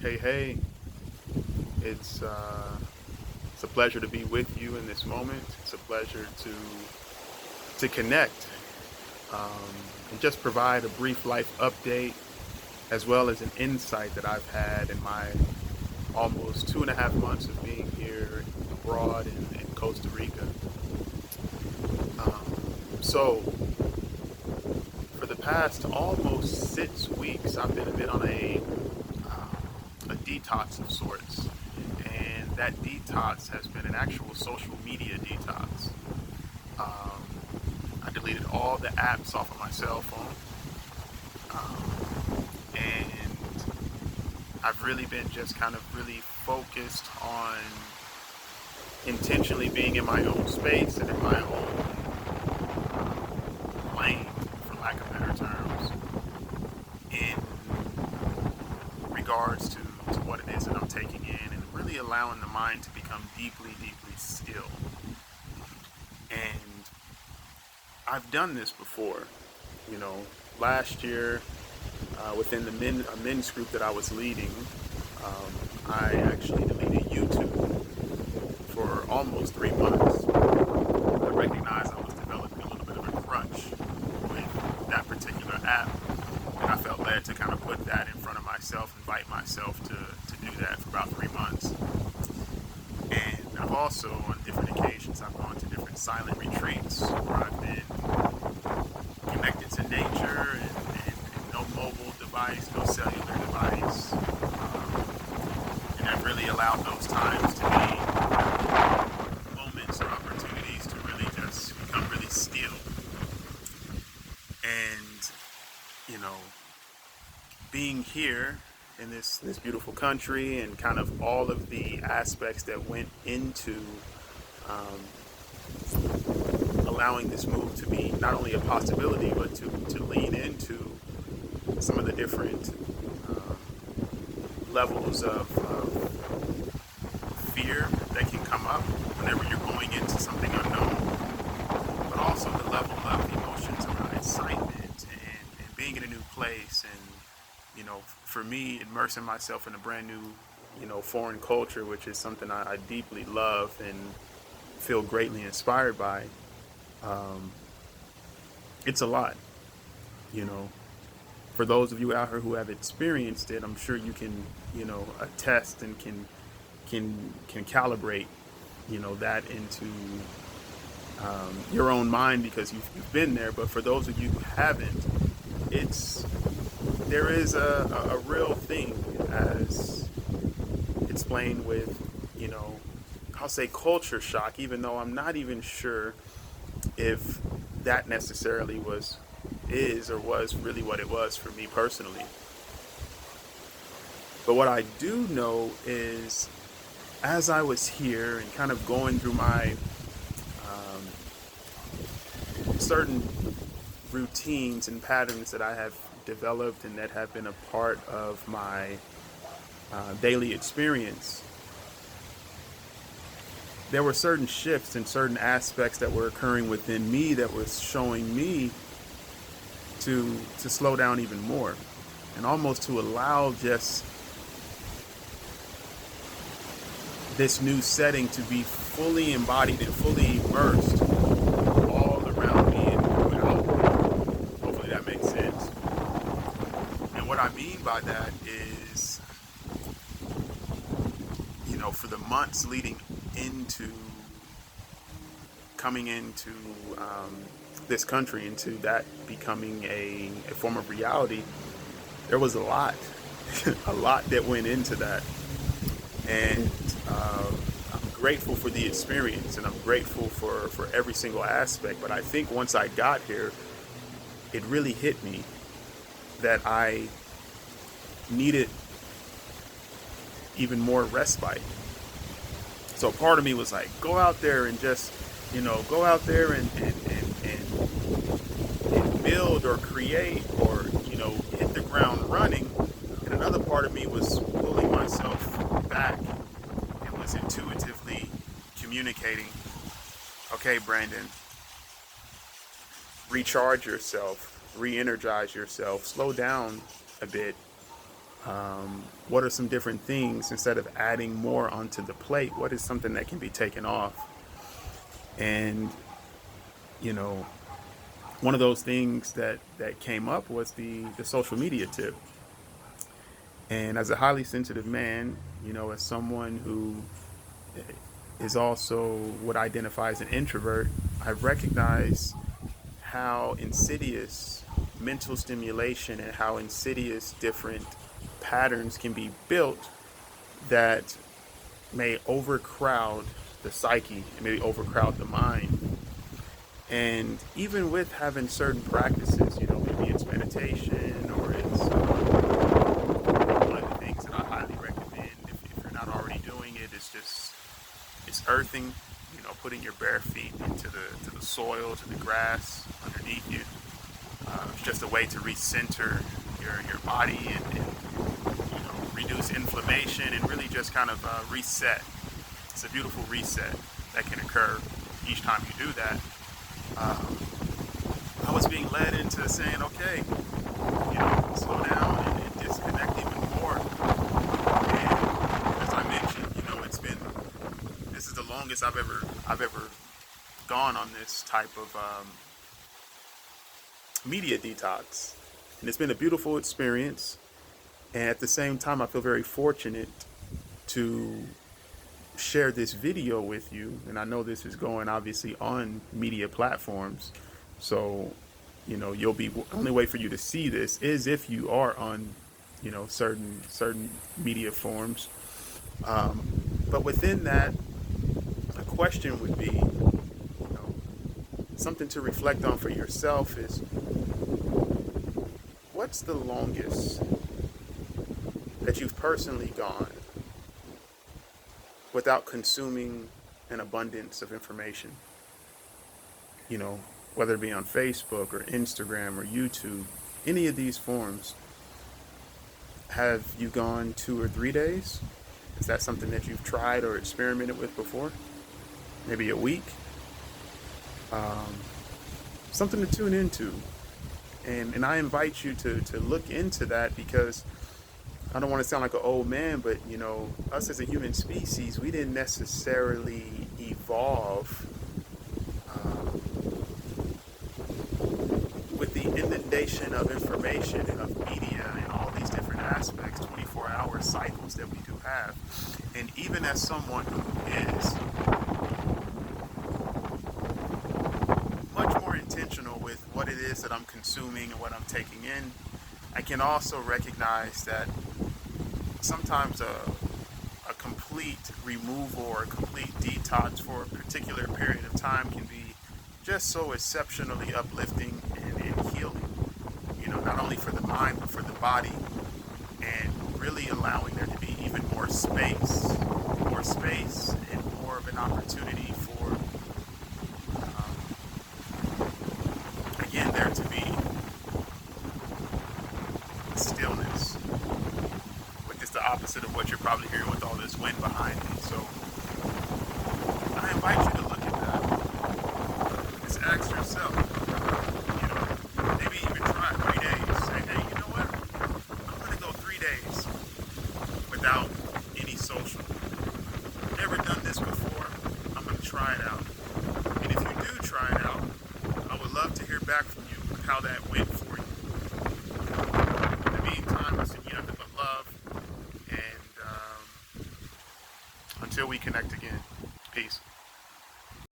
Hey, it's it's a pleasure to be with you in this moment. It's a pleasure to connect um, and just provide a brief life update as well as an insight that I've had in my almost 2.5 months of being here abroad in Costa Rica. So for the past almost 6 weeks, I've been a bit on a detox of sorts. And that detox has been an actual social media detox. Um, I deleted all the apps off of my cell phone. And I've really been just kind of really focused on intentionally being in my own space and in my own lane, for lack of better terms, in regards to what it is that I'm taking in and really allowing the mind to become deeply, deeply still. And I've done this before, you know, last year within a men's group that I was leading, I actually deleted YouTube for almost 3 months. I recognized I was developing a little bit of a crutch with that particular app, and I felt led to kind of put that in front of myself, invite myself to do that for about 3 months. And I've also, on different occasions, I've gone to different silent retreats where I've been connected to nature and no mobile device, no cellular device. And I've really allowed those times to be moments or opportunities to really just become really still. And, you know, being here in this beautiful country and kind of all of the aspects that went into um, allowing this move to be not only a possibility but to lean into some of the different levels of fear that can come up whenever you're going into something unknown, but also the level of emotions around excitement and being in a new place and, you know, for me, immersing myself in a brand new, you know, foreign culture, which is something I deeply love and feel greatly inspired by. Um, it's a lot, you know. For those of you out here who have experienced it, I'm sure you can, you know, attest and can calibrate, you know, that into your own mind because you've been there. But for those of you who haven't, it's there is a real thing as explained with, you know, I'll say culture shock, even though I'm not even sure if that necessarily is or was really what it was for me personally. But what I do know is as I was here and kind of going through my certain routines and patterns that I have developed and that have been a part of my daily experience, there were certain shifts and certain aspects that were occurring within me that was showing me to slow down even more and almost to allow just this new setting to be fully embodied and fully immersed all around me and throughout me. Hopefully that makes sense. And what I mean by that is, you know, for the months leading into coming into this country, into that becoming a form of reality, there was a lot, a lot that went into that. And I'm grateful for the experience and I'm grateful for every single aspect. But I think once I got here, it really hit me that I needed even more respite. So part of me was like, go out there and just, you know, go out there and build or create or, you know, hit the ground running. And another part of me was pulling myself back and was intuitively communicating, okay, Brandon, recharge yourself, re energize yourself, slow down a bit, What are some different things, instead of adding more onto the plate, what is something that can be taken off? And, you know, one of those things that came up was the social media tip. And as a highly sensitive man, as someone who is also what identifies an introvert, I recognize how insidious mental stimulation and how insidious different patterns can be built that may overcrowd the psyche and maybe overcrowd the mind. And even with having certain practices, maybe it's meditation or it's one of the things that I highly recommend, if you're not already doing it, it's earthing, putting your bare feet into the soil, to the grass underneath you. It's just a way to recenter your body and reduce inflammation and really just kind of reset. It's a beautiful reset that can occur each time you do that. I was being led into saying, okay, slow down and disconnect even more. And as I mentioned, this is the longest I've ever gone on this type of media detox, and it's been a beautiful experience. And at the same time, I feel very fortunate to share this video with you. And I know this is going obviously on media platforms, so you'll be, only way for you to see this is if you are on certain media forms. But within that, a question would be, something to reflect on for yourself is, what's the longest that you've personally gone without consuming an abundance of information? Whether it be on Facebook or Instagram or YouTube, any of these forms. Have you gone 2 or 3 days? Is that something that you've tried or experimented with before? Maybe a week? Something to tune into. And I invite you to look into that, because I don't want to sound like an old man, but us as a human species, we didn't necessarily evolve with the inundation of information and of media and all these different aspects, 24-hour cycles that we do have. And even as someone who is much more intentional with what it is that I'm consuming and what I'm taking in, I can also recognize that sometimes a complete removal or a complete detox for a particular period of time can be just so exceptionally uplifting and healing, not only for the mind but for the body, and really allowing there to be even more space and more of an opportunity for again there to be stillness, which is the opposite of what you're probably hearing with all this wind behind me. So I invite you to look at that. Just ask yourself, maybe even try 3 days. Say, hey, you know what? I'm going to go 3 days without any social. Never done this before. I'm going to try it out. And if you do try it out, I would love to hear back from you how that went for you. In the meantime, I send you nothing but love. And until we connect again, peace.